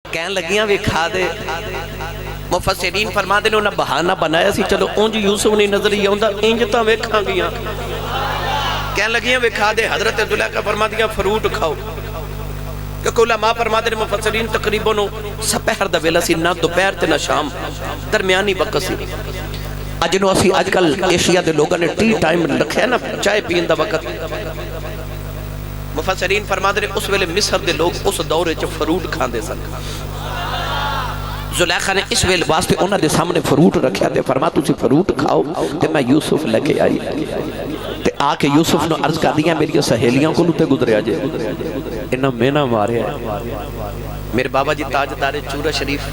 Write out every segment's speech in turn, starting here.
کہن لگیاں ویکھا دے مفسرین فرما دے نے انہاں بہانہ بنایا سی چلو اونج یوسف نہیں نظر ہی آؤندا انج تاں ویکھاں گیاں کہن لگیاں ویکھا دے حضرت زلیخا فرما دیا فروٹ کھاؤ کہ علماء فرما دے مفسرین تقریباً سپہر دا ویلا سی نہ دوپہر تے نہ شام درمیانی وقت سی اجنو اسی اج کل ایشیا دے لوگاں نے ٹی ٹائم رکھیا نا چائے پین دا وقت مفسرین فرما دے اس ویلے مصر دے لوگ اس دورے چ فروٹ کھاندے سن زلیخا نے اس ویل واسطے انہاں دے سامنے فروٹ رکھیا تے فرما تسی فروٹ کھاؤ تے میں یوسف لے کے آئی تے آ کے یوسف نو عرض کر دیا میری سہیلیاں کو تے گزریا جے انہاں میں نہ مارے میرے بابا جی تاجدار چورا شریف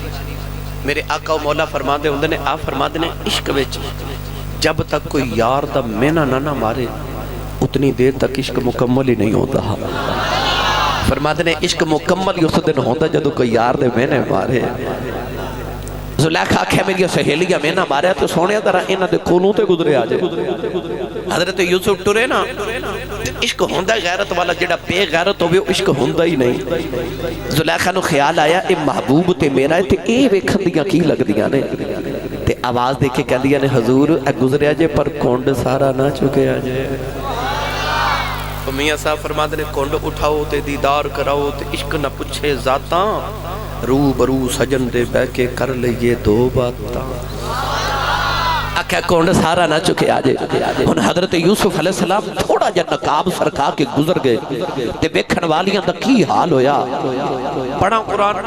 میرے آقا و مولا فرما دے ہوندے نے آپ فرما دے نے عشق وچ جب تک کوئی یار دا مینا نہ مارے اتنی دیر تک عشق مکمل ہی نہیں ہوتا فرما دے نے عشق مکمل ہی اس دن ہوتا جدو کوئی یار دے مینے مارے زلیخا آکھے میری سہیلیاں مینا مارے تو سونے طرح انہاں دے کولوں تے گزرے آ جائے حضرت یوسف ٹرے نا عشق ہوندہ غیرت والا جڑا بے غیرت ہوئے عشق ہوندہ ہی نہیں زلیخا نو خیال آیا اے محبوب تے میرا ہے تے اے ویکھن دیاں کی لگ دیاں نے تے آواز دیکھے کہہ دیا نے حضور اے گزرے آجے پر کونڈ سارا نہ چکے آجے میاں صاحب فرما دے نے کونڈ اٹھاؤ تے دیدار کراؤ تے عشق نہ پچھے ذاتاں رو برو سجن دے بے کے کر لئیے دو باتاں آکھا کونڈ سارا نہ چکے آجے ان حضرت یوسف علیہ السلام تھوڑا جا نقاب سرکا کے گزر گئے تے بیکھن والیاں دا کی حال ہویا پڑھا قرآن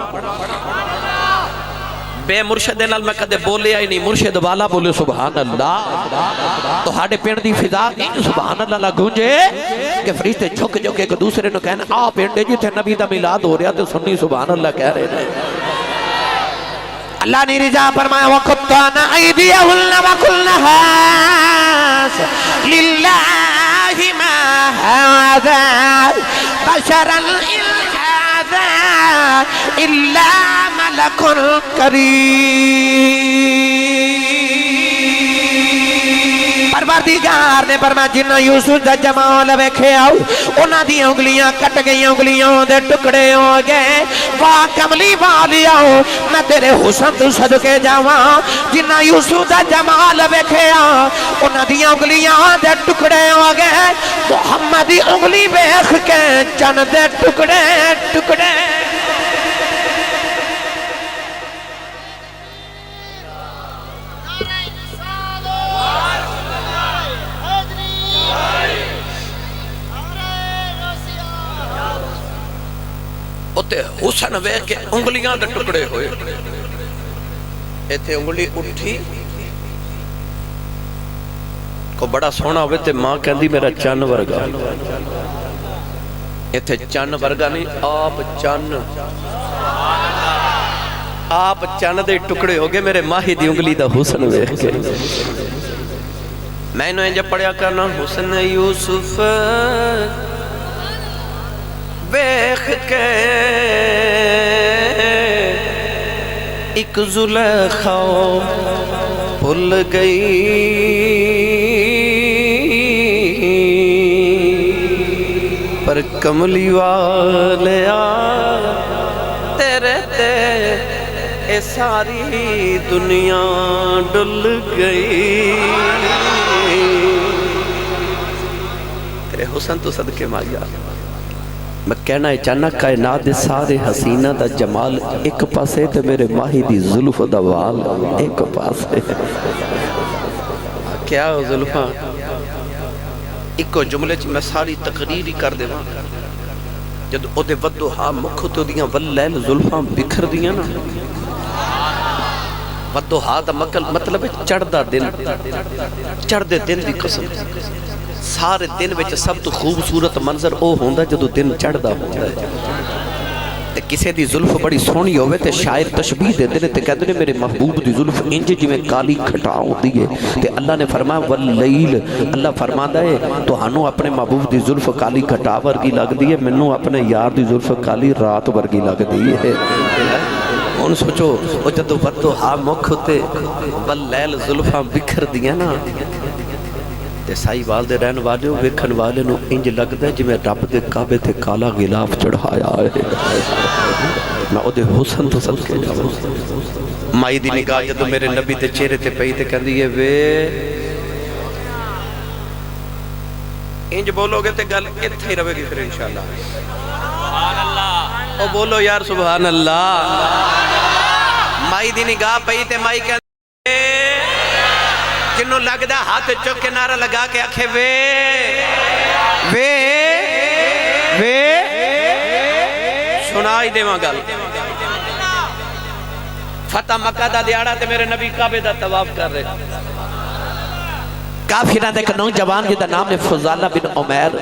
بے مرشد نال میں کدے بولے آئی نہیں مرشد والا بولے سبحان اللہ تو ہاڑے پینڈ دی فضا سبحان اللہ گونجے کہ فرشتے جھک جو کہ ایک دوسرے نو کہنا آ پینڈے جی تھے نبی دا میلاد ہو رہا تو سنی سبحان اللہ کہہ رہے ہیں اللہ نے رجا فرمایا وَقُطَّعْنَ أَيْدِيَهُنَّ وَقُلْنَ لِلَّهِ مَا هَذَا بَشَرًا إِنْ هَذَا إِلَّا مَلَكٌ كَرِيمٌ پروردگار نے فرمایا جنہ یوسف دا جمال ویکھے آؤ انہاں دی انگلیاں کٹ گئی انگلیاں دے ٹکڑے ہو گئے واہ کملی والی آؤ میں تیرے حسن تو صدقے جاواں جنہ یوسف دا جمال ویکھے آؤ انہاں دی انگلیاں دے ٹکڑے ہو گئے محمد دی انگلی ویکھ کے چن دے ٹکڑے ٹکڑے حسن ویکھ کے انگلیاں دے ٹکڑے ہوئے ایتھے انگلی اٹھی کو بڑا سونا ہوئے تے ماں کہندی میرا چن ورگا ایتھے چن ورگا نہیں آپ چن دے ٹکڑے ہو گئے میرے ماہی دی انگلی دا حسن ویکھ کے میں نے جب پڑھیا کرنا حسن یوسف ویکھ کے ایک زلیخا بھول گئی پر کملی والے تیرے تے اے ساری دنیا ڈل گئی تیرے حسن تو صدقے مایا میں کہنا ہے چاہنا کائنات دے سارے حسینہ دا جمال ایک پاسے تے میرے ماہی دی ظلف دا وال ایک پاسے کیا ہو ظلفاں ایک کو جملے چی میں ساری تقریری کر دے وہاں جد او دے ودوہا مکھو تو دیاں واللیل ظلفاں بکھر دیاں نا ودوہا دا مطلب چڑھ دا دن چڑھ دے دن دی قسم سارے دن وچ سب تو خوبصورت منظر او ہوندا جدو دن چڑھدا ہوندا ہے کسے دی ظلف بڑی سونی ہوئے تے شاعر تشبیح دے دے تے کہتے ہیں میرے محبوب دی ظلف انج جویں کالی کھٹا ہوندی ہے تے اللہ نے فرمایا واللیل اللہ فرماتا ہے تو ہنو اپنے محبوب دی ظلف کالی کھٹا ورگی لگ دی ہے منوں اپنے یار دی ظلف کالی رات ورگی لگ دی ہے ہن سوچو او جدوں ودو ہا مکھ تے بل لیل زلفاں بکھر دیاں نا تے سائی وال دے رہن والے ویکھن والے نو انج لگدا ہے جویں رب دے کعبے تے کالا غلاف چڑھایا ہے میں او دے حسن تو صدقے جاواں مائی دی نگاہ جدوں میرے نبی دے چہرے تے پئی تے کہندی ہے وے انج بولو گے تے گل ایتھے ہی رہے گی پھر انشاءاللہ سبحان اللہ او بولو یار سبحان اللہ مائی دی نگاہ پئی تے مائی کہندی جنوں لگدا ہاتھ چک کے نعرہ لگا کے آکھے وے وے وے سنائی دیواں گل فتح مکہ دا دیاڑا تے میرے نبی کعبے دا طواف کر رہے کافرہ دے کنوں جوان جدہ نام ہے فضالہ بن عمیر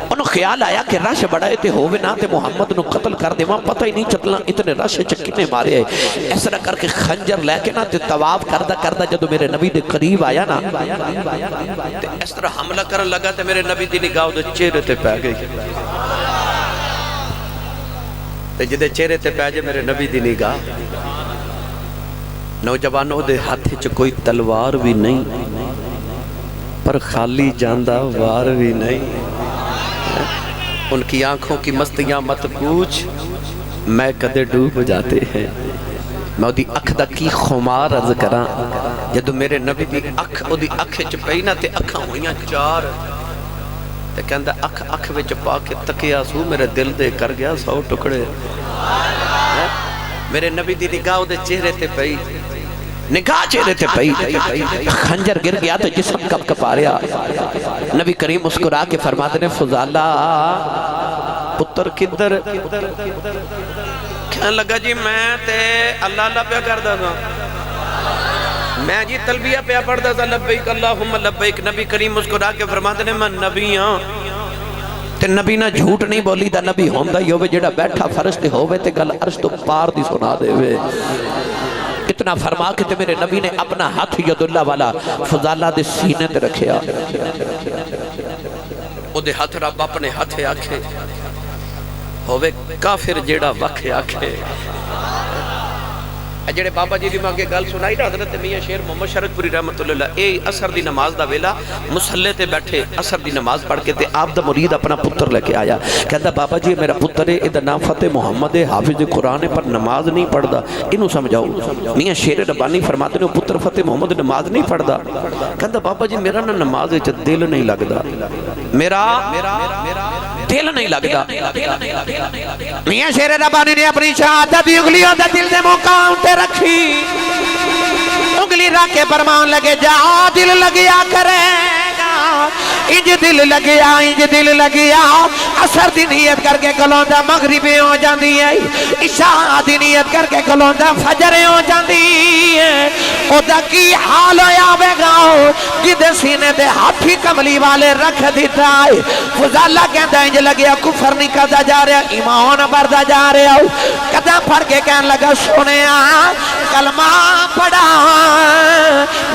انہوں خیال آیا کہ رش بڑھائے تے ہووے نا تے محمد نو قتل کر دے وہاں پتہ ہی نہیں چتلا اتنے رش چکنے مارے ہیں اس طرح کر کے خنجر لے کے نا تے طواف کردہ جدو میرے نبی دے قریب آیا نا تے اس طرح حملہ کرن لگا تے میرے نبی دی نگاہ دے چہرے تے پہ گئی تے جدے چہرے تے پہ جے میرے نبی دی نگاہ نوجوانوں دے ہاتھ چ کوئی تلوار بھی نہیں پر خالی جاندہ وار بھی نہیں ان کی آنکھوں کی مستیاں مت پوچھ میں کدے ڈوب جاتے ہیں میں دی اکھ دا کی خمار عرض کراں جدو میرے نبی دی اکھ او دی اکھ چ پئی نا تے اکھاں ہویاں چار تے کہندا اکھ وچ پا کے تکیا سو میرے دل دے کر گیا 100 ٹکڑے میرے نبی دی نگاہ دے چہرے تے پئی نگاہ چہرے تے پئی خنجر گر گیا تو جسم کب کپاریا نبی کریم مسکرا کے فرماتے نے فضالہ پتر کدھر کہنے لگا جی میں تے اللہ اللہ پہ کر دا گا میں جی تلبیہ پہ پڑھ دا لبیک اللہم لبیک نبی کریم مسکرا کے فرماتے نے میں نبی ہاں تے نبی نہ جھوٹ نہیں بولی دا نبی ہوندہ ہی ہوئے جڑا بیٹھا فرشتے ہوئے تے گل عرش تو پار دی سنا دے ہوئے اتنا فرما کے تے میرے نبی نے اپنا ہاتھ ید اللہ والا فضالہ دے سینے تے رکھیا او دے ہاتھ رب اپنے ہاتھ آکھے ہوئے کافر جیڑا وکھے آکھے جڑے بابا جی دی مانگے گل سنائی نا حضرت میاں شیر محمد شرک پوری رحمت اللہ اے اثر دی نماز دا ویلا مسلے تے بیٹھے اثر دی نماز پڑھ کے تے آپ دا مرید اپنا پتر لے کے آیا کہتا بابا جی میرا پتر ہے ادھا نام فتح محمد ہے حافظ قرآن پر نماز نہیں پڑھ دا انہوں سمجھاؤ میاں شیر ربانی فرماتے ہیں پتر فتح محمد نماز نہیں پڑھ دا کہتا بابا جی میرا نا نماز ہے دل نہیں لگ دا میرا دل نہیں لگ دا میاں شیر ربانی نے اپنی شہادت انگلیوں دا دل دے مقام تے رکھی انگلی رکھ کے فرمان لگے جا دل لگیا کرے گا انج دل لگیا اثر دی نیت کر کے کلوندہ مغربی ہو جاندی ہے عشاء دی نیت کر کے کلوندہ فجر ہو جاندی ہے او دا کی حال ہویا بے گاؤ جدے سینے دے ہاتھی کملی والے رکھ دیتا ہے فضالہ کہندہ انج لگیا کفر نہیں کردا جا رہا ایمان بردہ جا رہا قدم پھڑ کے کہن لگا سنیا کلمہ پڑھا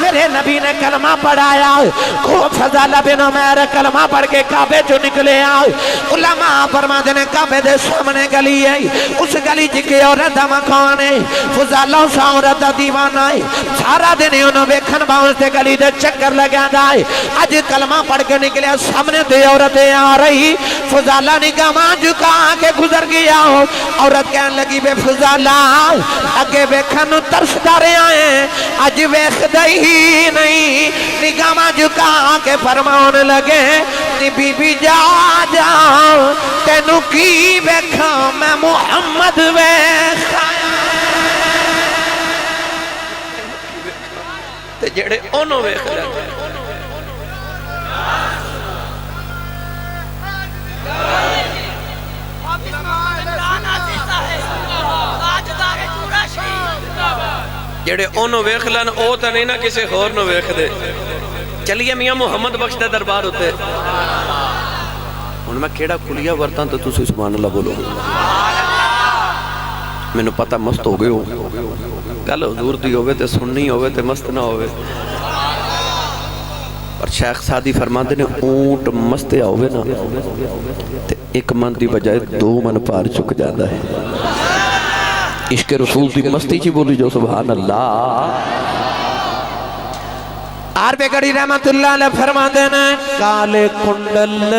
میرے نبی نے کلمہ پڑھایا فضالہ بن عمیر کلمہ پڑھ کے کعبے جو نکلے آئے علماء فرماتے نے کعبے دے سامنے گلی ہے اس گلی جکے عورت مکان ہے فضالہ اس عورت دا دیوانہ ہے سارا دن انہوں بیکھن باؤں سے گلی دے چکر لگا دائے آج کلمہ پڑھ کے نکلے سامنے دے عورتیں آ رہی فضالہ نگاہ جھکا کے گزر گیا عورت کہنے لگی بے فضالہ اگے بیکھن ترس دارے آئے آج بیکھ دہی نہیں نگاہ جھکا کے فرماؤن لگے نی بی بی جا جا تینو کی بیکھا میں محمد بیکھا تے جڑے انہوں بیکھ لگے جڑے انہوں ویکھ لن او تا نہیں نا کسی خور نو ویکھ دے چلیے میاں محمد بخش دے دربار ہوتے ان میں کیڑا کھلیا ورتاں تو تسی سبحان اللہ بولو میں نے پتہ مست ہو گئے ہو گل حضور دی ہوئے تے سننی ہوئے تے مست نہ ہوئے اور شیخ سادی فرماتے نے اونٹ مستے ہوئے نا تے ایک من دی بجائے 2 من پار چک جاندہ ہے عشق رسول دی مستی چی بولی جو سبحان اللہ. عارف گڑھی رحمت اللہ علیہ فرما دینا کالے کنڈل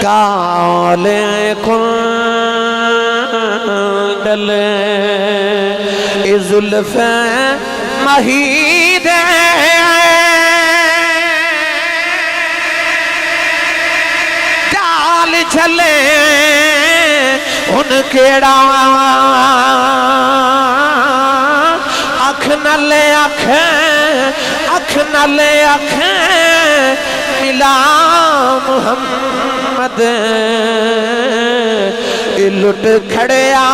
کالے کنڈل زلف مہید ڈال چلے ان کیڑا اکھ نلے اکھ نلے اکھ ملا محمد لٹ کھڑیا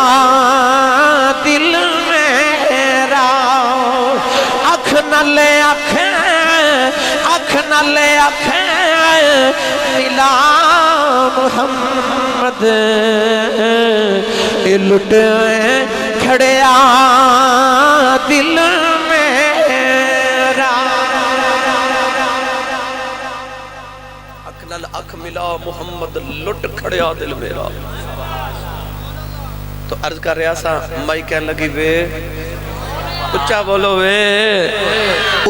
دل میرا اکھ نلے اکھ نلے اکھ ملا محمد لٹ کھڑیا دل میرا. اکھ نل اکھ ملا محمد لٹ کھڑیا دل میرا. تو عرض کر رہا سا مائی کہنے لگی وے اچھا بولو وے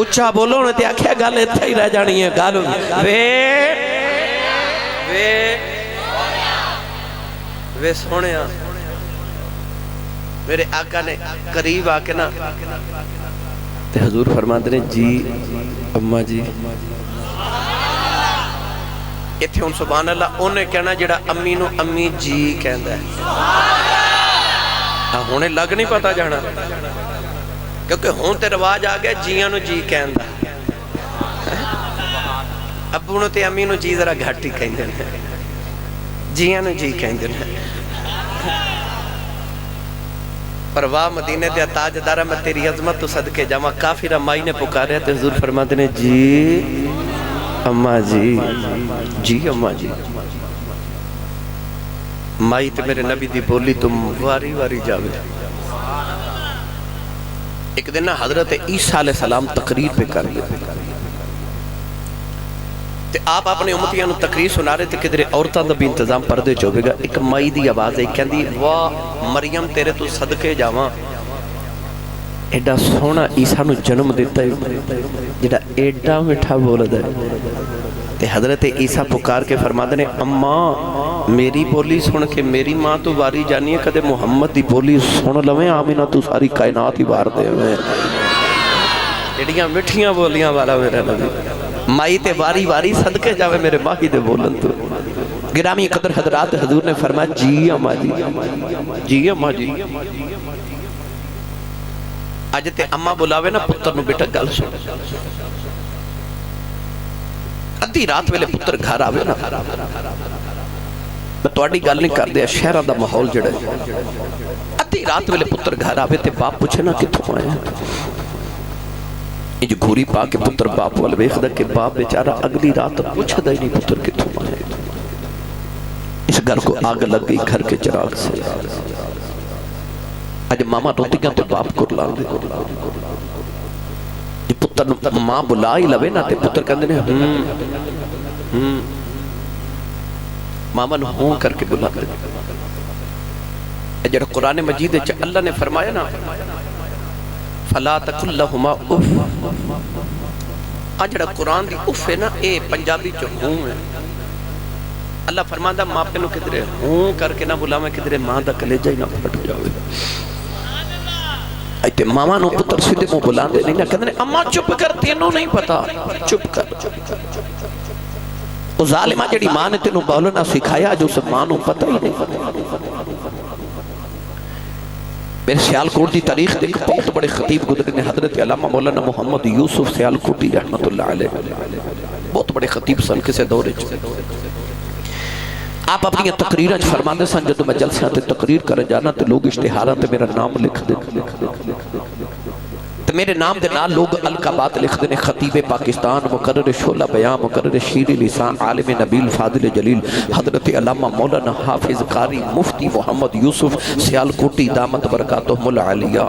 اچھا بولو نے تے آکھیا گل اتھے ہی رہ جانی ہے گل وے سونیا. میرے آقا نے قریب آکے نا تے حضور فرماتے ہیں جی اماں جی اتھے ان سبحان اللہ انہیں کہنا جڑا امی نو امی جی کہندا ہے ہونے لگ نہیں پتا جانا کیونکہ ہون تے رواج آ گیا جیاں نو جی کہندا ابو نو تے امی نو جی ذرا گھٹ ہی کہندے ہیں جیاں نو جی کہندے ہیں. پر واہ مدینے دے تاجدارہ میں تیری عظمت تو صدقے جاواں کافر مائی نے پکارے تے حضور فرماتے ہیں جی اماں جی جی اماں جی. مائی تے میرے نبی دی بولی تم واری واری جاوے. ایک دن حضرت عیسیٰ علیہ السلام تقریر پہ کر لے تے آپ اپنے امتیاں نو تقریر سنا رہے تھے کدھر عورتاں دا بھی انتظام پردے چوبے گا. ایک مائی دی آواز ہے کہندی واہ مریم تیرے تو صدقے جاواں ایڈا سونا عیسیٰ نو جنم دیتا ہے جڑا ایڈا میٹھا بولدا ہے. تے حضرت عیسیٰ پکار کے فرماتے ہیں اماں میری بولی سن کے میری ماں تو واری جانی ہے کدے محمد دی بولی سن لویں آمینہ تو ساری کائنات ہی وار دے ہوئے ایڈیاں مٹھیاں بولیاں والا میرا نبی. مائی تے واری واری صدقے جاوے میرے ماہی دے بولن تو. گرامی قدر حضرات حضور نے فرمایا جی اماں جی جی اماں جی. آج تے اماں بلاوے نا پتر نو بیٹا گل سن ادھی رات ویلے پتر گھر آوے نا میں توڑی گل نہیں کر دیا شہرہ دا ماحول جڑے ادھی رات ویلے پتر گھر آوے تے باپ پوچھے نا کتھوں آئے ہیں یہ جو گھوری پا کے پتر باپ والے ویخ دا کہ باپ بیچارہ اگلی رات پوچھا دا ہی نہیں پتر کتھوں آئے. اس گھر کو آگ لگ گئی گھر کے چراغ سے. آج ماما روتی گا تے باپ کو لان دے یہ پتر ماں بلا ہی لوے نا تے پتر کہندے نے ماما نو ہوں کر کے بلا دے. جڑا قرآن مجید اللہ نے فرمایا نا فلا تقل لهما اف. جڑا قرآن دی اف ہے نا اے پنجابی چ ہوں ہے. اللہ فرماندا ماں پہ نو کدھر ہوں کر کے نہ بلاویں کدھر ماں دا کلیجہ ہی نہ پھٹ جاوے. ایتے ماما نو پتر سیدھے منہ بلاندے نہیں نہ کہندے اماں چپ کر تینوں نہیں پتا چپ کر. او ظالمہ جڑی ماں نے تینوں بولنا سکھایا جو سب ماں نو پتہ ہی نہیں. میرے سیالکوٹ دی تاریخ دیکھ بہت بڑے خطیب گزرے نے حضرت علامہ مولانا محمد یوسف سیالکوٹی رحمت اللہ علیہ بہت بڑے خطیب سن کسے دورے چھے. آپ اپنی تقریریں فرماندے سن جدو میں جلسے آتے تقریر کر جانا تو لوگ اشتہارات میرا نام لکھ دے تو میرے نام دے نال لوگ القابات لکھ دینے خطیب پاکستان مقرر شعلہ بیان مقرر شیر لسان عالم نبیل فاضل جلیل حضرت علامہ مولانا حافظ قاری مفتی محمد یوسف سیالکوٹی دامت برکاتہم العالیہ.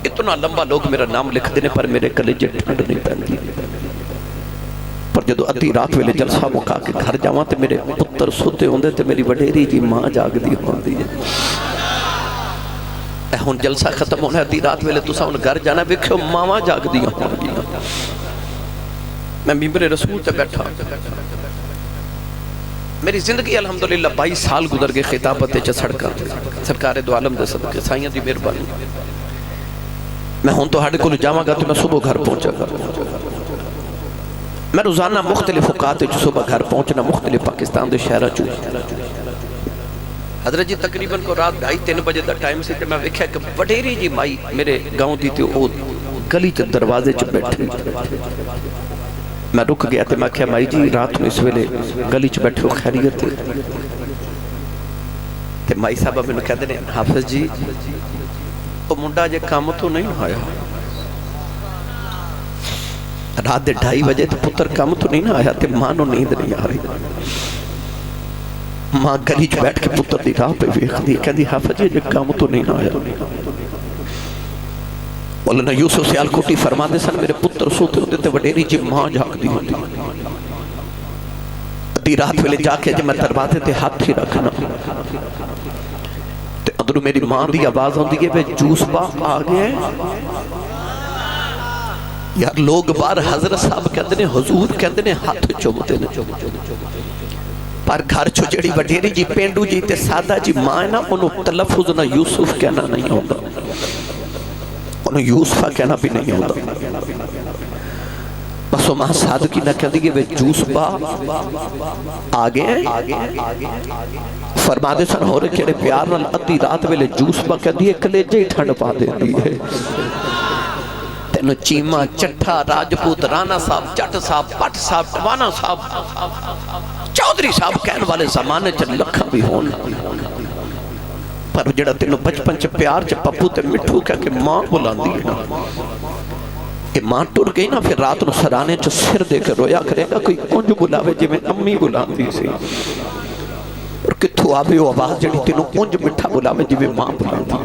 اتنا لمبا لوگ میرا نام لکھ دینے پر میرے کلیجے ٹھنڈ نہیں پہنگی. پر جدو ادھی رات ویلے جلسہ مکا کے گھر جاواں تے میرے پتر ستے ہوندے تے میری وڈیری جی ماں جاگ دی ہوندی ہے اے ہن جلسہ ختم ہونا ادھی رات ویلے تساں ہن گھر جانا ویکھو ماواں جاگ دی ہونگی میں ممبر رسول تے بیٹھا میری زندگی الحمدللہ 22 سال گزر گئے خطابت چ سڑکاں سرکار دو عالم دے صدقے سائیاں دی مہربانی میں ہوں تو ہاڑے کو جاواں گا تو میں صبح گھر پہنچا گا میں روزانہ مختلف اوقات جو صبح گھر پہنچنا مختلف پاکستان دے شہرہ چوں حضرت جی تقریباً کو رات 2:30 بجے دا ٹائم سے کہ میں ویکھیا کہ وڈیری جی مائی میرے گاؤں دی تے او گلی چ دروازے چ بیٹھے میں رک گیا تے میں کہا مائی جی رات میں اس ویلے گلی چ بیٹھے ہو خیریت تے مائی صاحبہ میں نے کہتے ہیں حافظ جی وہ منڈا جے کام تو نہیں آیا رات دے 2:30 بجے تو پتر کام تو نہیں آیا تے ماں نو نیند نہیں آ رہی ماں گلی چ بیٹھ کے پتر دی راہ پہ ویکھ دی کہندی حافظ جی کام تو نہیں آیا مولانا یوسف سیالکوٹی فرماتے سن میرے پتر سوتے ہوتے تے وڈیری جی ماں جاگ دی ہوتی ادھی رات ویلے جا کے جب میں دروازے تے ہاتھ ہی رکھنا تے اندروں میری ماں دی آواز ہوندی ہے وہ جوس با آ گئے یار لوگ بار حضرت صاحب کہندے نے حضور کہندے نے ہاتھ چومتے نے پر گھر چو جڑی وڈیری جی پینڈو جی تے سادہ جی ماں ہے نا انہوں تلفظ نہ یوسف کہنا نہیں ہوتا انہوں یوسفہ کہنا بھی نہیں ہوتا بس وہ ماں صادقی نہ کہہ دی کہ وہ جوس با آگے فرما دے سن ہو رہے کہنے پیار نال ادھی رات ویلے جوس با کہہ دی کلیجے ہی ٹھنڈ پا دے دی ہے تینو چیمہ چٹھا راجپوت رانا صاحب جٹ صاحب پٹ صاحب ٹوانا صاحب چودھری صاحب کہنے والے زمانے چل لکھا بھی ہونا پر جڑا تینو بچپن چ پیار چ پپو تے مٹھو کہہ کے ماں بلاندی ہے نا کہ ماں ٹر گئی نا پھر رات نو سرانے چ سر دے کے رویا کرے گا کوئی کنج بلاوے جی میں امی بلاندی سی اور کتھو آوے وہ آواز جڑی تینو کنج مٹھا بلاوے جی میں ماں بلاندی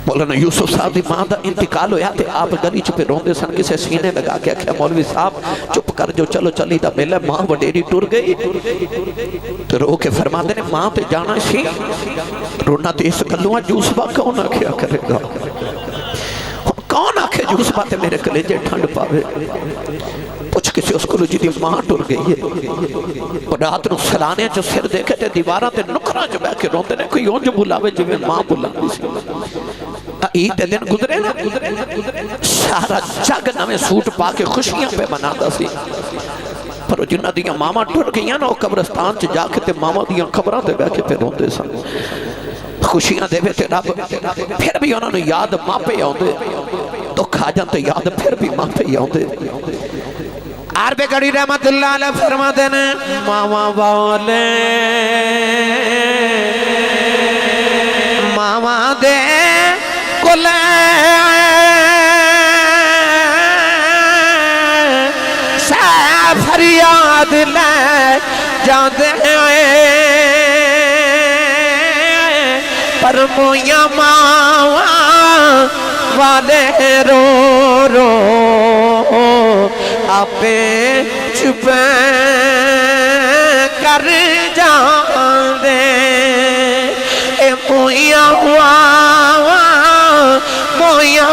مولانا یوسف صاحب دی ماں دا انتقال ہویا تے آپ گلی چ پہ روندے سن کسے سینے لگا کے آکھیا مولوی صاحب چپ کر جو چلو چلی دا میلہ ماں وڈیری ٹر گئی تو رو کے فرما دے نے ماں تے جانا سی رونا تے اس گلواں جوسبا کون آکھیا کرے گا کون آکھے جوسبا تے میرے کلیجے ٹھنڈ پاوے پوچھ کسی اس کو جی دی ماں ٹر گئی ہے اور رات نو سلانے جو سر دیکھے تے دیواراں تے نکراں جو بہ کے روندے نے کوئی اونج بلاوے جو میں ماں بلاندی سی عید دن گزرے نا سارا جگ نویں سوٹ پا کے خوشیاں پہ مناتا سی پر جنہ دیاں ماما ٹر گئیاں نا وہ قبرستان چ جا کے تے ماما دیاں خبراں تے بیٹھ کے پہ روندے سن خوشیاں دے تے رب پھر بھی انہوں نے یاد ماں پہ آوندے تو کھا جانتے یاد پھر بھی ماں پہ آوندے عرب گڑی رحمت اللہ علیہ فرماتے نے ماما والے ماما دے کلے سا فریاد لے جاندے پر مویاں ماں والے رو رو آپے چھپے کر جاندے اے مویاں مویاں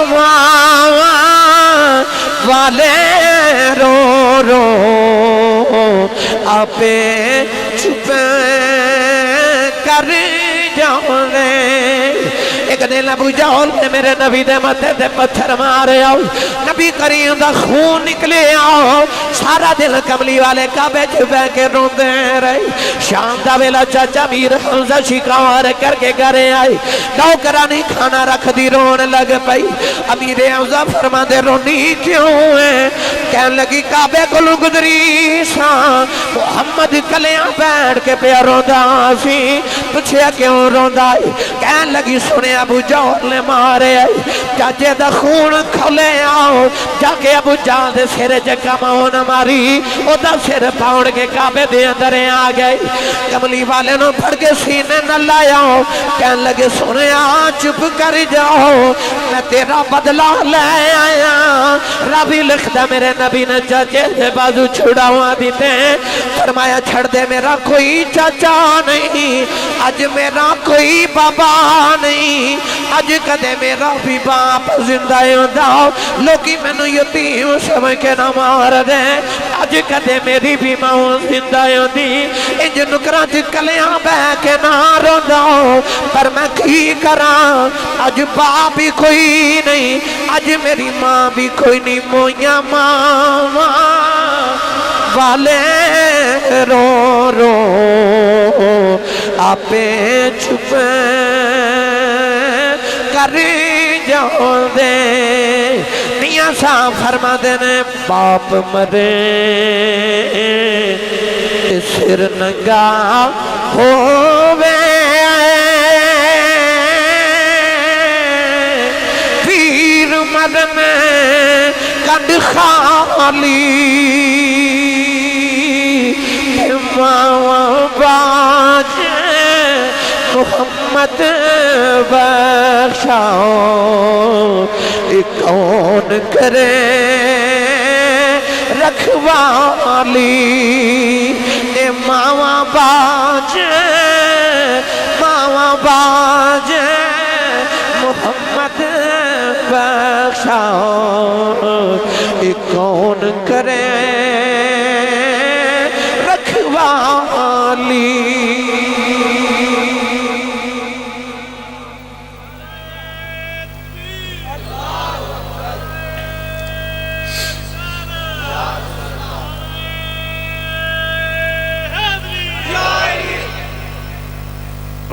والے رو رو آپے چھپے کر جاندے ایک دن ابو جہل نے میرے نبی دے ماتھے تے پتھر مارے آؤ نبی کریم دا خون نکلے آؤ سارا دل کملی والے کعبے چ بہ کے روندے رہے شام دا ویلا چاچا میر حمزہ شکار کر کے گھرے آئے نوکرانی کھانا رکھ دی رون لگ پئی امیر حمزہ فرماندے رونی کیوں ہے کہن لگی کعبے کو گزری سا محمد کلیاں بیٹھ کے پیا روندا سی پوچھیا کیوں روندا کہن لگی سنے ابو جہل نے مارے چاچے دا خون کھولے آؤ جا کے ابو جہل دے سر چ کماؤ نہ ماری او دا سر پاؤڑ کے کعبے دے اندر آ گئے کملی والے نو پھڑ کے سینے نہ لایا کہن لگے سنیا چپ کر جاؤ میں تیرا بدلہ لے آیا ربی لکھتا میرے نبی نے چاچے سے بازو چھڑاؤں دیتے ہیں فرمایا چھڑ دے میرا کوئی چاچا نہیں آج میرا کوئی بابا نہیں آج کدے میرا بھی باپ زندہ ہوندہ لوگی میں نو یتیم سمجھ کے نہ مار دیں آج کدے میری بھی ماں زندہ ہوندی انج نکرہ کلیاں بہ کے نہ روندہ پر میں کی کراں آج باپ بھی کوئی نہیں آج میری ماں بھی کوئی نہیں مویاں ماں والے رو رو آپے چھپے کر جاؤ دے میاں صاحب فرما دینے باپ مرے سر ننگا ہووے پیر مرنے کد خالی ماں باج محمد بخشاؤ کون کرے رکھوالی اے ماں باج محمد بخشاؤ کون کرے رکھوالی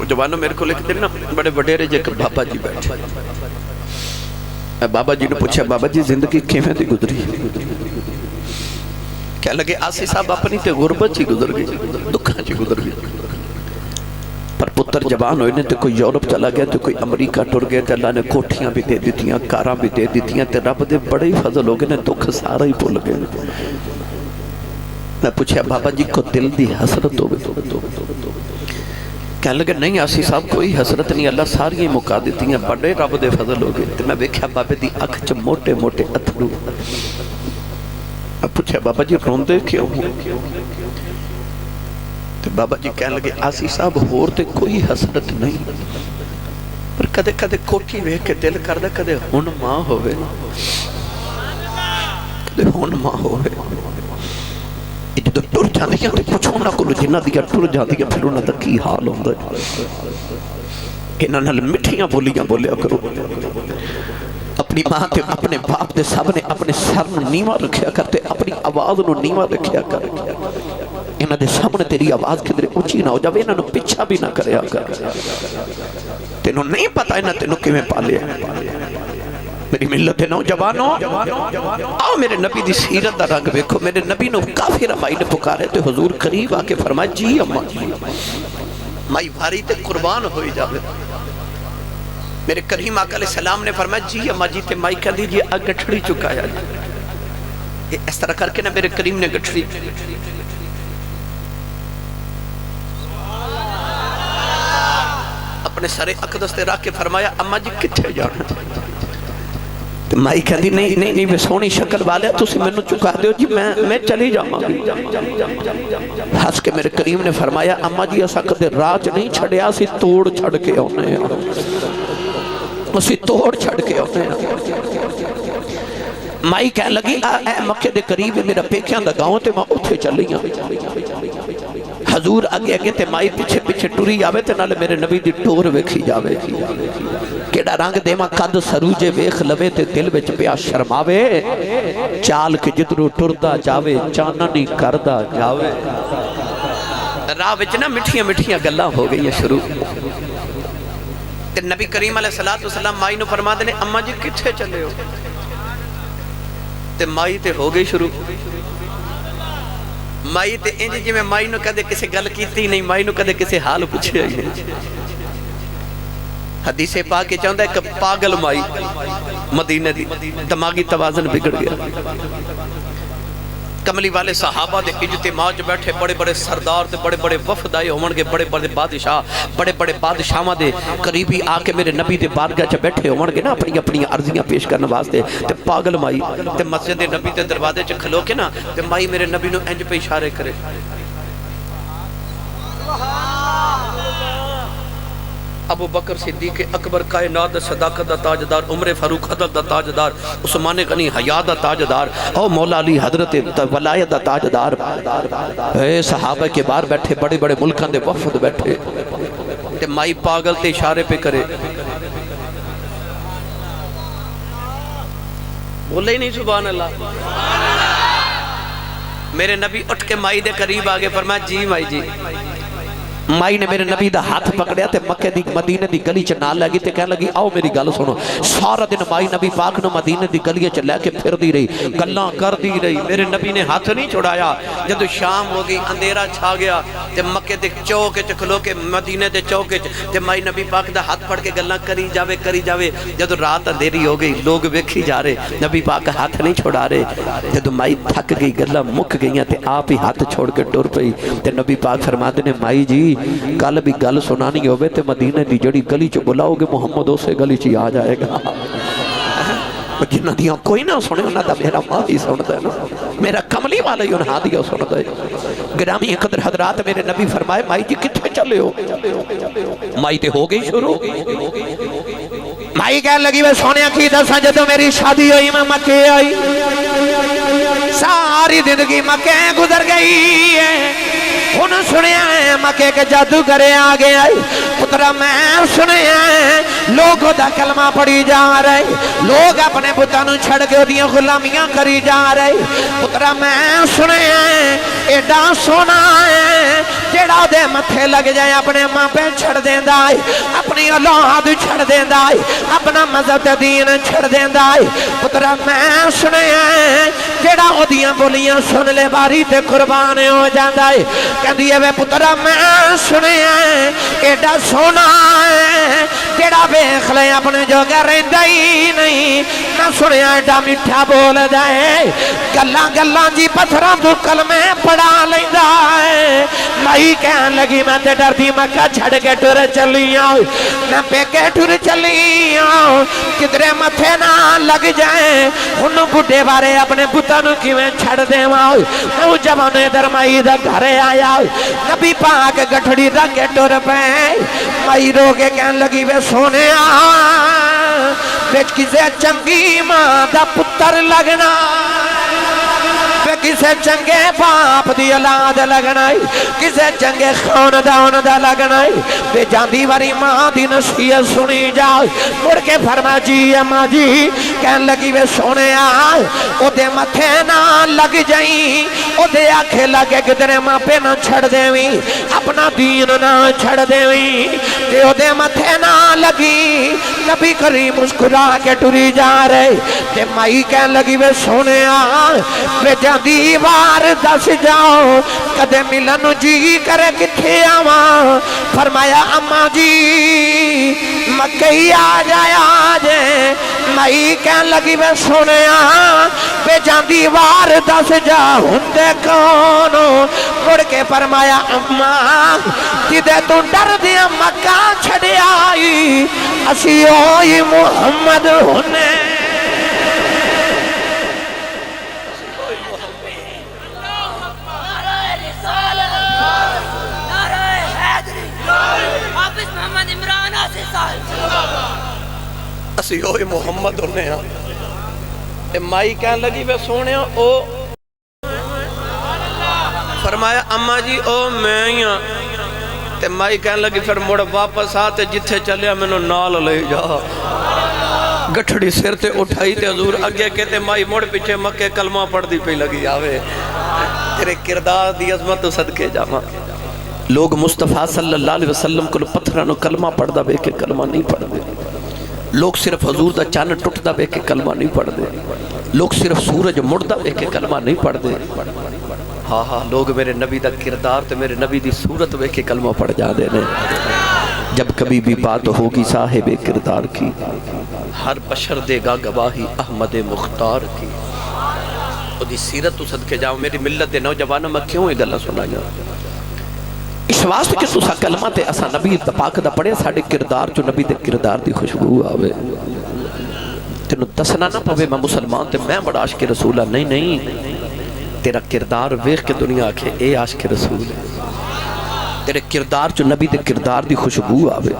جوانوں میرے کو لکھتے ہیں نا بڑے وڈیرے جے کہ بابا جی بیٹھے میں بابا جی نے پوچھا بابا جی زندگی کیویں دی گزری کہہ لگے آسی صاحب اپنی تے غربت ہی گزر گئی دکھاں جی گزر گئی پر پتر جوان ہوئے نے تے کوئی یورپ چلا گیا تے کوئی امریکہ ٹر گیا تے اللہ نے کوٹھیاں بھی دے دیتیاں کاراں بھی دے دیتیاں تے رب دے بڑے ہی فضل ہو گئے نے دکھ سارا ہی بھول گئے میں پوچھا بابا جی کو دل دی حسرت ہو گئی کہنے لگے نہیں آسی صاحب کوئی حسرت نہیں اللہ ساری مکا دیتی ہیں بڑے رب دے فضل ہو گئے تو میں بیکھا بابے دی اکھ چ موٹے موٹے اتھرو میں پوچھا بابا جی روندے کیوں تو بابا جی کہنے لگے آسی صاحب ہور تے کوئی حسرت نہیں پر کدے کدے کوٹھی ویکھ کے دل کردہ کدے ہن ماں ہوئے کدے ہن ماں ہوئے جدو ٹر جاندی ہیں تو پوچھو نہ کلو جنہ دیا ٹر جاندی ہیں پھر انہوں نے کی حال ہوندہ انہوں نے مٹھیاں بولیاں بولیا کرو اپنی ماں تے اپنے باپ دے سب نے اپنے سر نو نیمہ رکھیا کرتے اپنی آواز نو نیمہ رکھیا کر انہوں نے سامنے تیری آواز کدھر اونچی نہ ہو جاوے انہوں نے پچھا بھی نہ کریا کر تینوں نہیں پتا انہوں تینوں کیویں پالے میری ملت نوجوانوں آؤ میرے نبی دی سیرت دا رنگ بیکھو میرے نبی نو کافی رمائی نے پکارے تو حضور قریب آکے فرمائے جی اماں مائی بھاری تے قربان ہوئی جاوے میرے کریم آقا علیہ السلام نے فرمایا جی اماں جی تے مائی کہہ دیجئے گٹھڑی چکایا جی اس طرح کر کے نا میرے کریم نے گٹھڑی اپنے سارے اقدس تے راہ کے فرمایا اماں جی کتھے جانا مائی کہہ دی نہیں میں سونی شکل والے تُسی میں نو چکا دیو جی میں چلی جاؤں گی ہس کے میرے کریم نے فرمایا اماں جی ایسا کدے راج نہیں چھڑیا اسی توڑ چھڑ کے ہونے اسی توڑ چھڑ کے ہونے مائی کہہ لگی اے مکہ دے قریب میرا پیکیاں دا گاؤں تے میں اتھے چلی حضور آگے آگے تے مائی پیچھے پیچھے ٹوری آوے تے نالے میرے نبی دی ٹور ویکھی جاوے کیڑا رنگ دیما قد سروجے ویخ لوے تے دل وچ پیا شرماوے چال کے جدرو ٹردا جاوے چاننی کردا جاوے راہ وچ نا مٹھیاں مٹھیاں گلاں ہو گئی شروع تے نبی کریم علیہ السلام مائی نو فرما دینے اماں جی کتھے چلے ہو تے مائی تے ہو گئی شروع مائی تے انج جی میں مائی نو کدے کسے گل کیتی نہیں مائی نو کدے کسے حال پوچھے آئی نہیں حدیث پاک کے چاہتا ہے کہ پاگل مائی مدینہ دی دماغی توازن بگڑ گیا کملی والے صحابہ دے اجتماع چ بیٹھے بڑے بڑے سردار تے بڑے بڑے وفد آئے ہون گے، بڑے بڑے بادشاہاں دے قریبی آ کے میرے نبی دے بارگاہ چ بیٹھے ہون گے نا اپنی اپنی عرضیاں پیش کرنے واسطے، تے پاگل مائی تے مسجد نبی تے دروازے چ کھلو کے نا تے مائی میرے نبی نو انج پہ اشارے کرے، ابو بکر صدیق اکبر کائنات دا صداقت دا تاجدار، عمر فاروق عدل دا تاجدار، عثمان غنی حیا دا تاجدار، او مولا علی حضرت ولایت دا تاجدار، اے صحابہ کے بار بیٹھے بڑے بڑے ملکان دے وفد بیٹھے تے مائی پاگل تے اشارے پہ کرے، بولے ہی نہیں سبحان اللہ۔ میرے نبی اٹھ کے مائی دے قریب آگے فرمایا جی مائی جی، مائی نے میرے نبی دا ہاتھ پکڑیا تے مکہ دی مدینے دی گلی چ نال لگی تے کہنے لگی آؤ میری گل سنو، سارا دن مائی نبی پاک نو مدینے دی گلی چ لے کے پھر دی رہی، گلاں کر دی رہی، میرے نبی نے ہاتھ نہیں چھڑایا، جدو شام ہو گئی اندھیرا چھا گیا تے مکے دے چوک چ کھلو کے مدینے دے چوک چ تے مائی نبی پاک دا ہاتھ پھڑ کے گلاں کری جاوے، جدو رات اندھیری ہو گئی لوگ ویکھی جا رہے، نبی پاک ہاتھ نہیں چھڑا رہے، جدو مائی تھک گئی گلاں مک گئیاں تے آپ ہی ہاتھ چھوڑ کے ٹر پئی تے نبی پاک فرماتے نے مائی جی کل بھی گل سنانی ہوئے تے مدینہ دی جڑی گلی چ بلاؤ گے محمد اسے گلی چ آ جائے گا، جنہ دیاں کوئی نہ سنے انہاں دا میرا ماں ہی سنتا ہے نا، میرا کملی والا ہی انہاں دیا سنتا ہے۔ گرامی قدر حضرات میرے نبی فرمائے مائی جی کتھے چلے ہو؟ مائی تے ہو گئی شروع، مائی کہنے لگی میں سونے کی دساں جدو میری شادی ہوئی میں مکے آئی، ساری زندگی مکے گزر گئی ہے، ان سنیا ہے مکے کے جادوگر آگے آئی، پترہ میں سنیا ہے لوگوں دا کلمہ پڑھی جا رہے، لوگ اپنے بتانوں چھڑ کے دیاں غلامیاں کری جا رہے، پترہ میں سنیا ہے ایڈا سونا ہے جیڑا دے متھے لگ جائے اپنے ماں پہ چھڑ دیں دائی، اپنی اولاد چھڑ دیں دائی، اپنا مذہب دین چھڑ دیں دائی، پترہ میں سنیا ہے جیڑا او دیاں بولیاں سن لے باری تے قربانے ہو جاندہ ہے، کہندی ہے وے پترہ میں سنیا ہے ایڈا سونا ہے جیڑا بیخ لے اپنے جو گھر رہی نہیں، نہ سنیا ایڈا میٹھا بول جائے، گلاں جی پتھراں تو کلمے پڑھا لیندہ ہے، مائی کہن لگی میں تے ڈر دی مکہ چھڑ کے ٹر چلی آؤ، میں پہ کے ٹر چلی آؤ، کدرے متھے نہ لگ جائیں، انہوں بڑھے بارے اپنے بتانوں کی میں چھڑ دے آؤ، نو جوانے در مائی دا گھرے آیا، نبی پاک گٹھڑی دا کے ٹر پہ، مائی رو کے کہن لگی بے سونے بیچ کسے چنگی ماں دا پتر لگنا، کسے چنگے باپ دی اولاد لگنائی، کسے چنگے خاندان دا لگنائی، بے جاندی واری ماں دی نصیحت سنی جاؤ، مڑ کے فرما جی اماں جی کہن لگی وے سونے آئے، او دے متھے نہ لگ جائیں، او دے آنکھیں لگے گدرے ماں پہ نہ چھڑ دیویں، اپنا دین نہ چھڑ دیویں، تے او دے متھے نہ لگی، نبی کریم مسکرا کے ٹری جا رہے، تے مائی کہن لگی وے سونے آئے، بے دیوار دس جاؤ کدے ملن جی کرے کتھے آواں، فرمایا اماں جی مکئی آ جایا جے، مائی کہن لگی میں سنیا بے جان دیوار دس جا ہندے کونو، مڑ کے فرمایا اماں جدے تو ڈر دیا مکہ چھڑے آئی، اسی ہوئی محمد ہونے، اسی ہوئی محمد ہونے ہاں، تے مائی کہن لگی بے سونے او، فرمایا اماں جی او میں ہی ہاں، تے مائی کہن لگی پھر مڑ واپس آتے جتھے چلیا میں نو نال لے جا، گٹھڑی سر تے اٹھائی تے حضور اگے کہتے مائی مڑ پیچھے مکے کلمہ پڑھ دی پہ لگی آوے، تیرے کردار دی عظمت تو صدقے جاما، لوگ مصطفیٰ صلی اللہ علیہ وسلم کو پتھرانو کلمہ پڑھ دا بے کے کلمہ نہیں پڑھ دے، لوگ صرف حضور دا چاند ٹوٹ دا بے کے کلمہ نہیں پڑھ دے، لوگ صرف سورج مڑ دا بے کے کلمہ نہیں پڑھ دے، ہاں ہاں لوگ میرے نبی دا کردار تے میرے نبی دی صورت بے کے کلمہ پڑھ جا دے نے، جب کبھی بھی بات ہوگی صاحب کردار کی، ہر بشر دے گا گواہی احمد مختار کی، دی سیرت تو صدقے جاؤ میری ملت دے نوجوانوں میں کیوں یہ گلا سنایا اس واسطے کہ تسا کلمہ تے اسا نبی پاک دا پڑھے ساڑے کردار جو نبی دے کردار دی خوشبو آوے تینوں دسنا نہ پوے میں مسلمان تے میں بڑا عاشق رسولہ نہیں تیرا کردار ویکھ کے دنیا آکھے اے عاشق رسول ہے تیرے کردار جو نبی دے کردار دی خوشبو آوے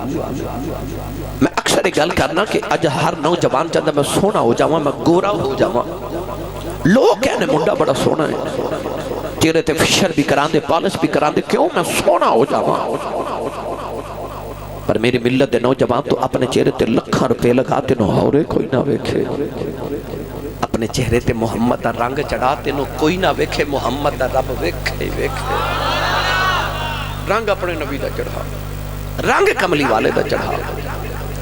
میں اکثر ایک گل کرنا کہ اج ہر نوجوان چاہتا میں سونا ہو جاواں میں گورا ہو جاواں لوگ کہنے منڈا بڑا سونا ہے چہرے تے فشر بھی کران دے پالش بھی کران دے کیوں میں سونا ہو جاواں پر میری ملت دے نوجوان تو اپنے چہرے تے لکھاں روپے لگاتے نو ہورے کوئی نہ ویکھے اپنے چہرے تے محمد دا رنگ چڑھاتے نو کوئی نہ ویکھے محمد دا رب ویکھے رنگ اپنے نبی دا چڑھا رنگ کملی والے دا چڑھا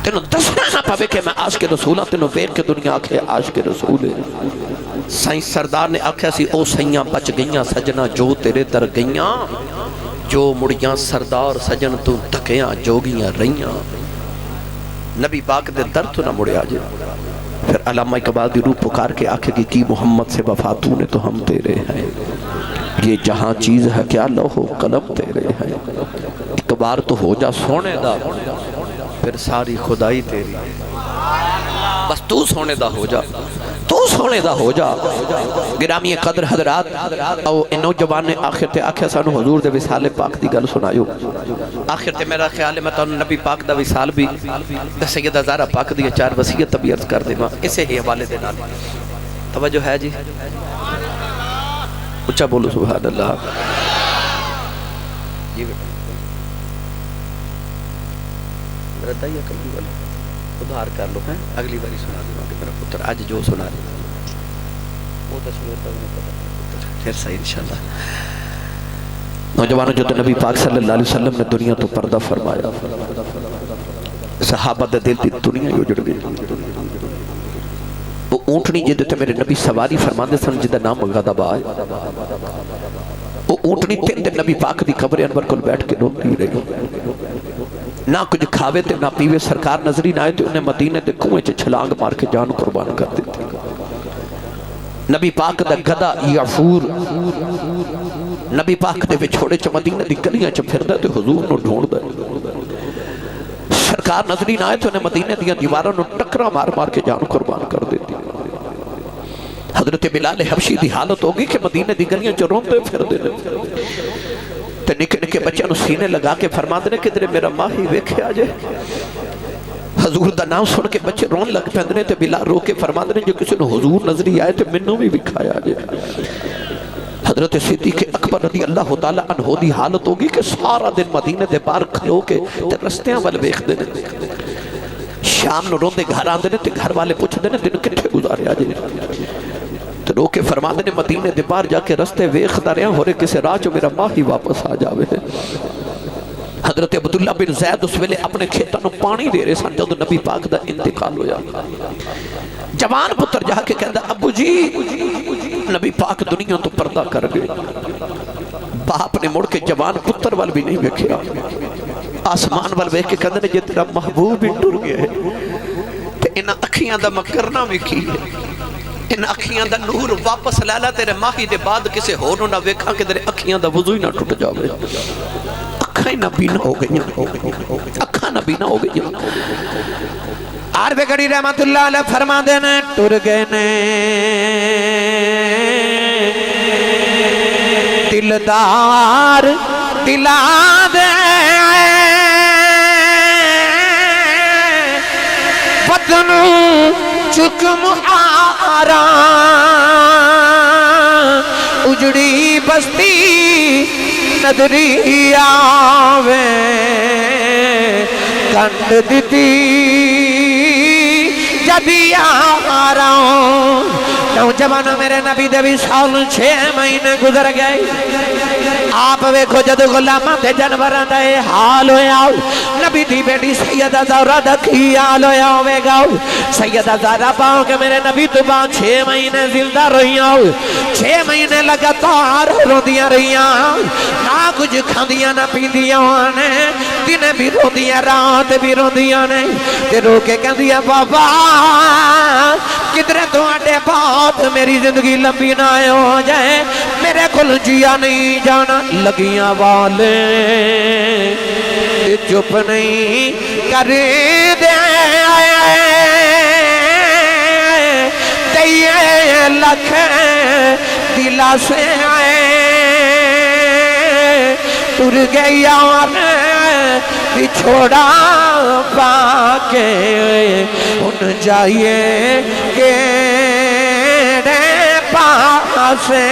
تینوں دسنا نہ پاوے کہ میں عاشق رسول ہاں تینوں ویکھ کے دنیا آکھے عاشق رسول ہے سائیں سردار نے آکھیا سی او سیاں بچ گئیاں سجنا جو تیرے در گئیاں جو مڑیاں سردار سجن تو تکیاں جوگیاں رہیاں نبی پاک دے در تو نہ مڑیا جے پھر علامہ اقبال دی روح پکار کے آکھے کہ کی محمد سے وفا تو نے تو ہم تیرے ہیں یہ جہاں چیز ہے کیا لوح و قلم تیرے ہیں اقبال تو ہو جا سونے دا پھر ساری خدائی تیری بس تو سونے دا ہو جا تو سونے دا ہو جا گرامی قدر حضرات او انہوں جوان نے آخر تے آخر سانو حضور دے وصال پاک دی گل سنائیو آخر تے میرا خیال ہے میں تو نبی پاک دا وصال بھی سیدہ زہرا پاک دی 4 وصیت بھی عرض کر دے ماں اسے ہی حوالے دے نال توجہ ہے جی اچھا بولو سبحان اللہ یہ میرا دائیہ کبھی والا ادھار کر لو ہیں اگلی باری سنا دوں کہ میرا پتر آج جو سنا دوں وہ تصویر تو انہیں پتر پھر صحیح انشاءاللہ نوجوانوں جو تو نبی پاک صلی اللہ علیہ وسلم نے دنیا تو پردہ فرمایا صحابہ دے دل دی دنیا ہی اجڑ گئی وہ اونٹنی جدے تے میرے نبی سواری فرماندے سن جدہ نام غضبہ ہے وہ اونٹنی 3 دن نبی پاک دی قبر انور کل بیٹھ کے روتی رہی نہ کچھ کھاوے تے نہ پیوے سرکار نظری نہ آئے تے انہیں مدینے تے کنویں چے چھلانگ مار کے جان قربان کر دیتے نبی پاک دا گدا یعفور نبی پاک دے وچھوڑے چے مدینے دی گلیاں چے پھر دے تے حضور نو ڈھونڈ دے سرکار نظری نہ آئے تے انہیں مدینے دیاں دیواروں نو ٹکرا مار مار کے جان قربان کر دیتی حضرت بلال حبشی دی حالت ہوگی کہ مدینے دی گلیاں چے روندے پھر دے تے نکے نکے بچے نو سینے لگا کے فرما دینے کہ درے میرا ماہی ویکھے آجے حضور دا نام سن کے بچے رون لگ پہندنے تے بلا رو کے فرما دینے جو کسی نو حضور نظری آئے تے منوں بھی وکھایا آجے حضرت صدیق اکبر رضی اللہ تعالیٰ عنہ دی حالت ہوگی کہ سارا دن مدینے دے بار کھلو کے تے رستیاں والے ویکھ دینے شام نو روندے گھر آن دینے تے گھر والے پوچھ دینے دن کٹھے گزارے آجے تو رو کے فرما دینے مدینے دے بار جا کے رستے ویکھ دا رہے ہیں ہورے کسے راہ جو میرا ماں ہی واپس آ جاوے حضرت عبداللہ بن زید اس ویلے اپنے کھیتوں نو پانی دے رہے سن جب نبی پاک دا انتقال ہویا جوان پتر جا کے کہندا ابو جی نبی پاک دنیا تو پردہ کر گئے باپ نے مڑ کے جوان پتر وال بھی نہیں ویکھیا آسمان وال ویکھ کے کہندے نے جے تیرا محبوب ہی ٹر گیا ہے تے انہاں اکھیاں دا مکرنا ویکھی ہے ان اکھیاں دا نور واپس لے لا تیرے ماہی دے بعد کسے ہور نہ ویکھاں کہ تیرے اکھیاں دا وضو ہی نہ ٹوٹ جاوے اکھاں نہ بینا ہو گئی اکھاں نہ بینا ہو گئی عارف گڑی رحمت اللہ علیہ فرما دینے ٹر گئے نے دلدار دلا دے وطن چکم آرا اجڑی بستی ندری آوے کنڈ دیتی جبی آرا نوجوانوں میرے نبی دے وصال 6 مہینے گزر گئے آپ ویکھو جد غلاماں تے جانوراں دا اے حال ہویا نبی دی بیٹی سیدہ زہرا دا کی حال ہویا ہوے گا سیدہ زہرا پاؤ کہ میرے نبی تو با 6 مہینے زندہ رہیاں 6 مہینے لگاتار روندیاں رہیاں نہ کچھ کھاندیاں نہ پیندیاں نے دن بھی روندیاں رات بھی روندیاں نے تے رو کے کہندیاں بابا کدھر تواڈے بات میری زندگی لمبی نہ ہو جائے میرے کول جیا نہیں جانا لگیاں والے چپ نہیں کر دے تیے لکھ دلا سے تر گئی یار بچھوڑا پاکے ان جائیے کہ پاسے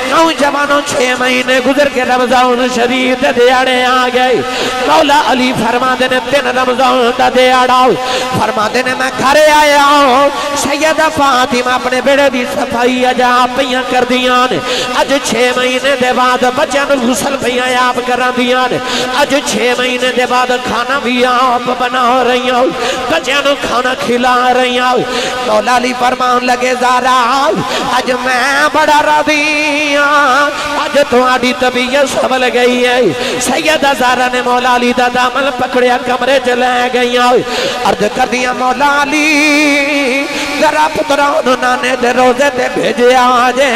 نوجوانوں 6 مہینے گزر کے رمضان شریف دے دیاڑے آ گئے مولا علی فرما دے نے 3 رمضان دا دیاڑا فرما دے نے میں گھر آیا ہوں سیدہ فاطمہ اپنے بیڑے دی صفائی اجا پیاں کر دیاں نے اج 6 مہینے دے بعد بچیاں نوں غسل پیاں آپ کراں دیاں نے اج 6 مہینے دے بعد کھانا بھی آپ بنا رہی ہوں بچیاں نوں کھانا کھلا رہی ہوں مولا علی فرمان لگے زارا اج میں بڑا راضی ہاں اج تہاڈی طبیعت سنبھل گئی ہے سیدہ زارا نے مولا علی دا دامن پکڑیا کمرے چ لے گئی عرض کر دیا مولا علی ذرا پترا نانے دے روزے تے بھیجیا جے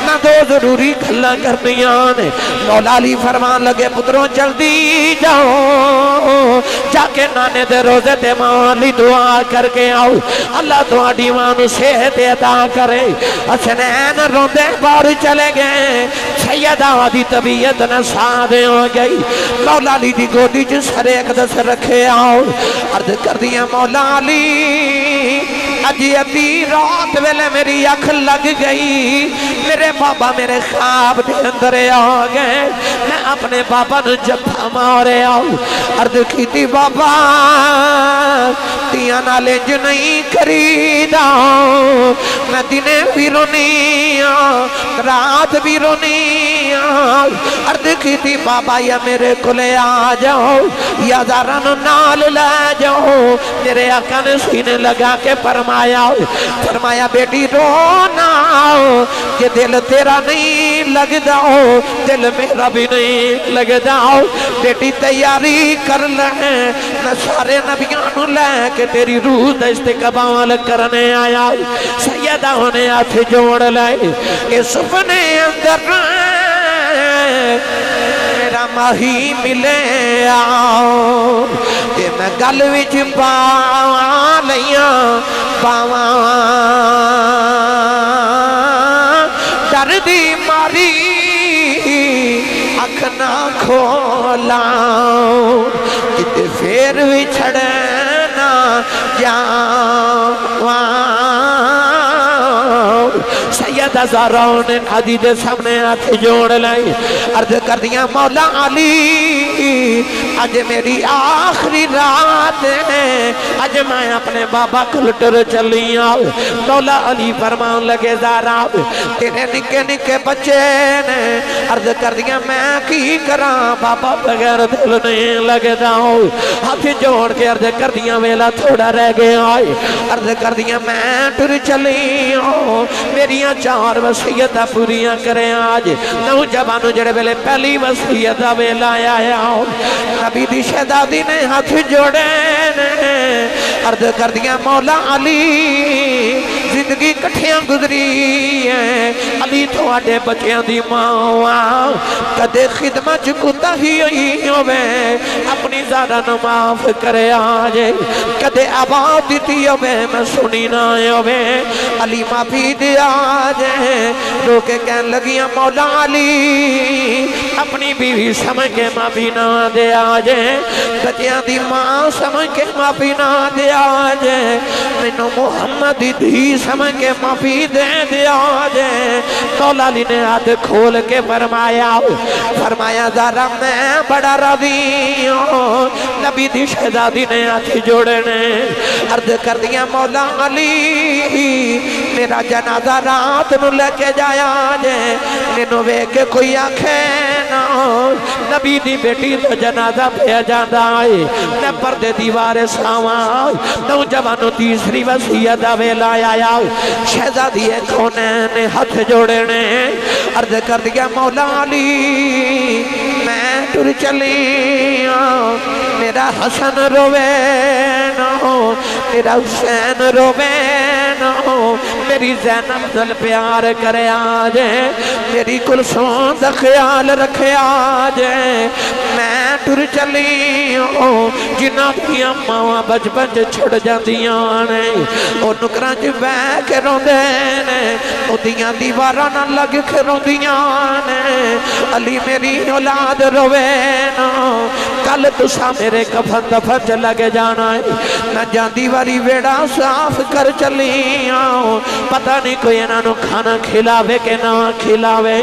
میں 2 ضروری گلاں کرنیاں نے مولا علی فرمان لگے پتروں جلدی جاؤ جا کے نانے دے روزے تے مالی دعا کر کے آؤ اللہ تہاڈی ماں نوں صحت عطا کرے حسنین روندے باہر چلے گئے سیدہ دی طبیعت نساد ہو گئی مولا علی دی گودی چ سر اقدس رکھے آؤ عرض کر دیا مولا علی اجی ادھی رات ویلے میری اکھ لگ گئی میرے بابا میرے خواب دے اندر آ گئے میں اپنے بابا نو جفا مارے آؤ عرض کیتی بابا تیاں نال انج نہیں کریدا میں دنے بھی رونی رات بھی رونی عرض کیتی بابا یا میرے کولے آ جاؤ یا ذرا نال لے جاؤ میرے آقا نے سینے لگا کے فرمایا بیٹی رونا کہ دل تیرا نہیں لگدا دل میرا بھی نہیں لگدا بیٹی تیاری کر لے میں سارے نبیوں نوں لے کے تیری روح دا استقبال کرنے آیا سیدہ نے ہاتھ جوڑ لائے اس اپنے اندر میرا ماہی ملے آؤ کہ میں گل وچ پاواں لیاں پاواں ڈر دی ماری اکھ نہ کھولاں کتے پھر وچھڑنا جاواں سیدہ زہرا نے نادی دے سامنے ہاتھ جوڑ لائے عرض کر دیا مولا علی اج میری آخری رات ہے اج میں اپنے بابا کو لٹر چلی آؤ مولا علی فرمان لگے زہرا تیرے نکے نکے بچے نے عرض کر دیا میں کی کراں بابا بغیر دل نہیں لگدا ہاتھ جوڑ کے عرض کر دیا ویلا تھوڑا رہ گیا عرض کر دیا میں ٹر چلی میریاں 4 وصیتاں پوریاں کریں آج نوجوانوں جڑے ویلے پہلی وصیت دا ویلا آیا نبی دی شہزادی نے ہاتھ جوڑے عرض کر دیا مولا علی زندگی کٹھیاں گزری ہے علی تھوڑے بچیاں دی ماں کدے خدمت کوتاہی ہوئی ہوے اپنی زارا نو معاف کرے آجے کدے آواز دیتی ہوے میں سنی نہ ہوے علی معافی دیا جے رو کے کہن لگیاں مولا علی اپنی بیوی سمجھ کے معافی نہ دیا جے بچیاں دی ماں سمجھ کے معافی نہ دیا جے مینوں محمد دی سمجھ کے معافی دے دیا جے مولا علی نے ہاتھ کھول کے فرمایا ذرا میں بڑا راضی ہوں نبی دی شہزادی نے ہاتھ جوڑے نے عرض کر دیا مولا علی میرا جنازہ رات نو لے کے جایا جے مینوں ویکھ کے کوئی آکھے نا نبی دی بیٹی دا جنازہ پہ جاندا ہے میں پردے دیوار ساواں نوجوانوں تیسری وصیت دا ویلا آیا شہزادی کونین نے ہاتھ جوڑے نے عرض کر دیا مولا علی میں ٹر چلی میرا حسن روے نہ میرا حسین روے نہ میری زینب دل پیار کرے آجے میری کلثوم دا خیال رکھے آجے میں ٹر چلی جنہ کی اماں بچ بچ چھڑ جاندیاں نے او نکراں چ بیٹھ کے روندے نے او دیاں دیواراں نہ لگ کے روندیاں نے علی میری اولاد روے نا کل تسا میرے کفن دفن چ لگے جانا ہے میں جاندی واری ویڑا صاف کر چلی آؤں پتہ نہیں کوئی انہوں کھانا کھلاوے کہ نہ کھلاوے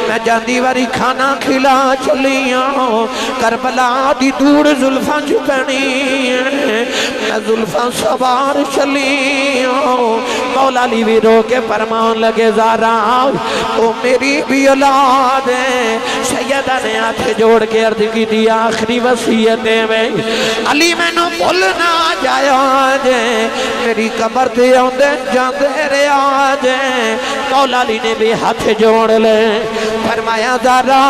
میں جاندی واری کھانا کھلا چلی آؤں کربلا دی دور زلفاں چھپنی میں زلفاں سوار چلی آؤں مولا علی بھی رو کے فرمان لگے زارا او میری بھی اولاد ہے سیدہ نے ہاتھ جوڑ کے عرض کی دی آخری وصیتیں میں علی میں نو بھولنا جایا جے میری قبر تے آندے جاندے رے آجے مولا علی نے بھی ہاتھ جوڑ لے فرمایا زارا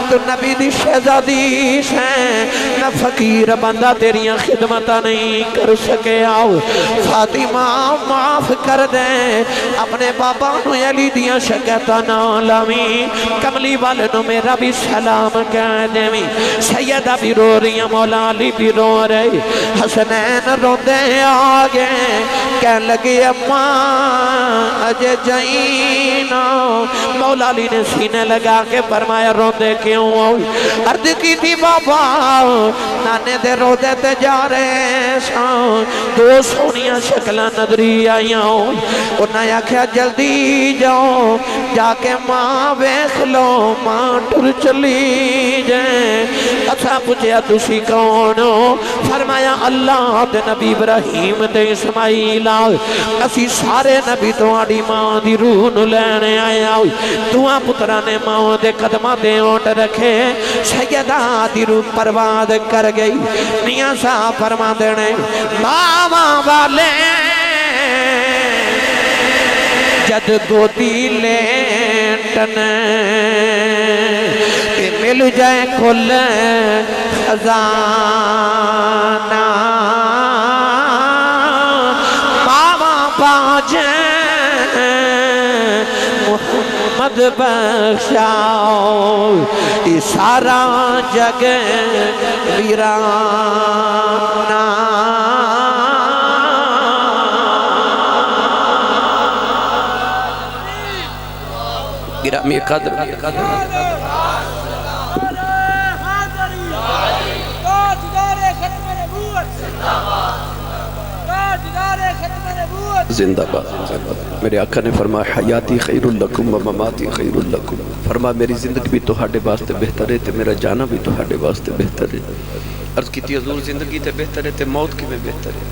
تو نبی دی شہزادی ہے نہ فقیر بندہ تیریاں خدمتہ نہیں کر سکے آؤ فاطمہ معاف کر دے اپنے بابا نو علی دیاں شکایتاں نہ لاویں کملی والے نو میرا بھی سلام کہہ دیویں سیدہ بھی رو رہی ہیں مولا علی بھی رو رہی حسنین رو دے آگے کہہ لگی اماں اجے جائینا مولا علی نے سینے لگا کے فرمایا رو دے کیوں عرض کی تھی بابا نانے دے رو دے تے جا رہے ساں دو سونیاں شکلہ نظری آئیاں انہاں یا کیا جلدی جاؤ جا کے ماں بیخ لو ماں ٹر چلی جائیں اچھا پوچھیا تسی کون ہو فرمایا اللہ دے نبی ابراہیم دے اسماعیل اسی سارے نبی تو آڑی ماں دی روح نو لینے آیا دعا پترہ نے ماں دے قدمہ دے اونٹ رکھے سیدہ دی روح پرواد کر گئی میاں صاحب فرما دینے ماں والے جد گودی لیٹن کہ مل جائے کھل خزانہ ماما باجیں محمد بخشاؤ یہ سارا جگ ویرانہ گرامی قدر زندہ باد میرے آقا نے فرمایا حیاتی خیر لکم و مماتی خیر لکم فرمایا میری زندگی بھی تہاڈے واسطے بہتر ہے تے میرا جانا بھی تہاڈے واسطے بہتر ہے عرض کیتی حضور زندگی تے بہتر ہے تے موت کی میں بہتر ہے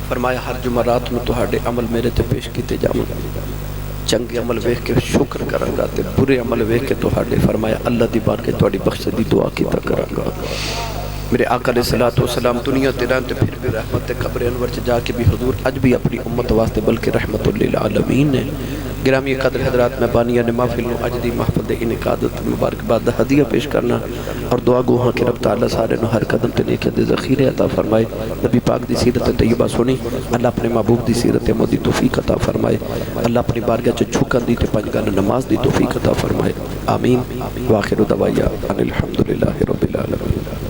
فرمایا ہر جمعرات میں تہاڈے عمل میرے تے پیش کیتے جاؤں چنگے عمل ویکھ کے شکر کراں گا تے برے عمل ویکھ کے تہاڈے فرمایا اللہ دی بار کے تہاڈی بخش دی دعا کیتا کراں گا میرے آقا علیہ السلام دنیا تیران تے پھر بھی رحمت قبر انور چ جا کے بھی حضور اج بھی اپنی امت واسطے بلکہ رحمت للعالمین ہے گرامی قدر حضرات میں بانیان محفل نو اج دی محفل دے انعقاد مبارک بعد ہدیہ پیش کرنا اور دعا گوہاں کہ رب تعالی سارے نو ہر قدم تے نیکی دے ذخیرے عطا فرمائے نبی پاک دی سیرت طیبہ سنی اللہ اپنے محبوب دی سیرت عملی توفیق عطا فرمائے اللہ اپنی بارگاہ چ جھکن دی تے پنج گانا نماز دی توفیق عطا فرمائے آمین واخر دعوایا ان الحمدللہ رب العالمین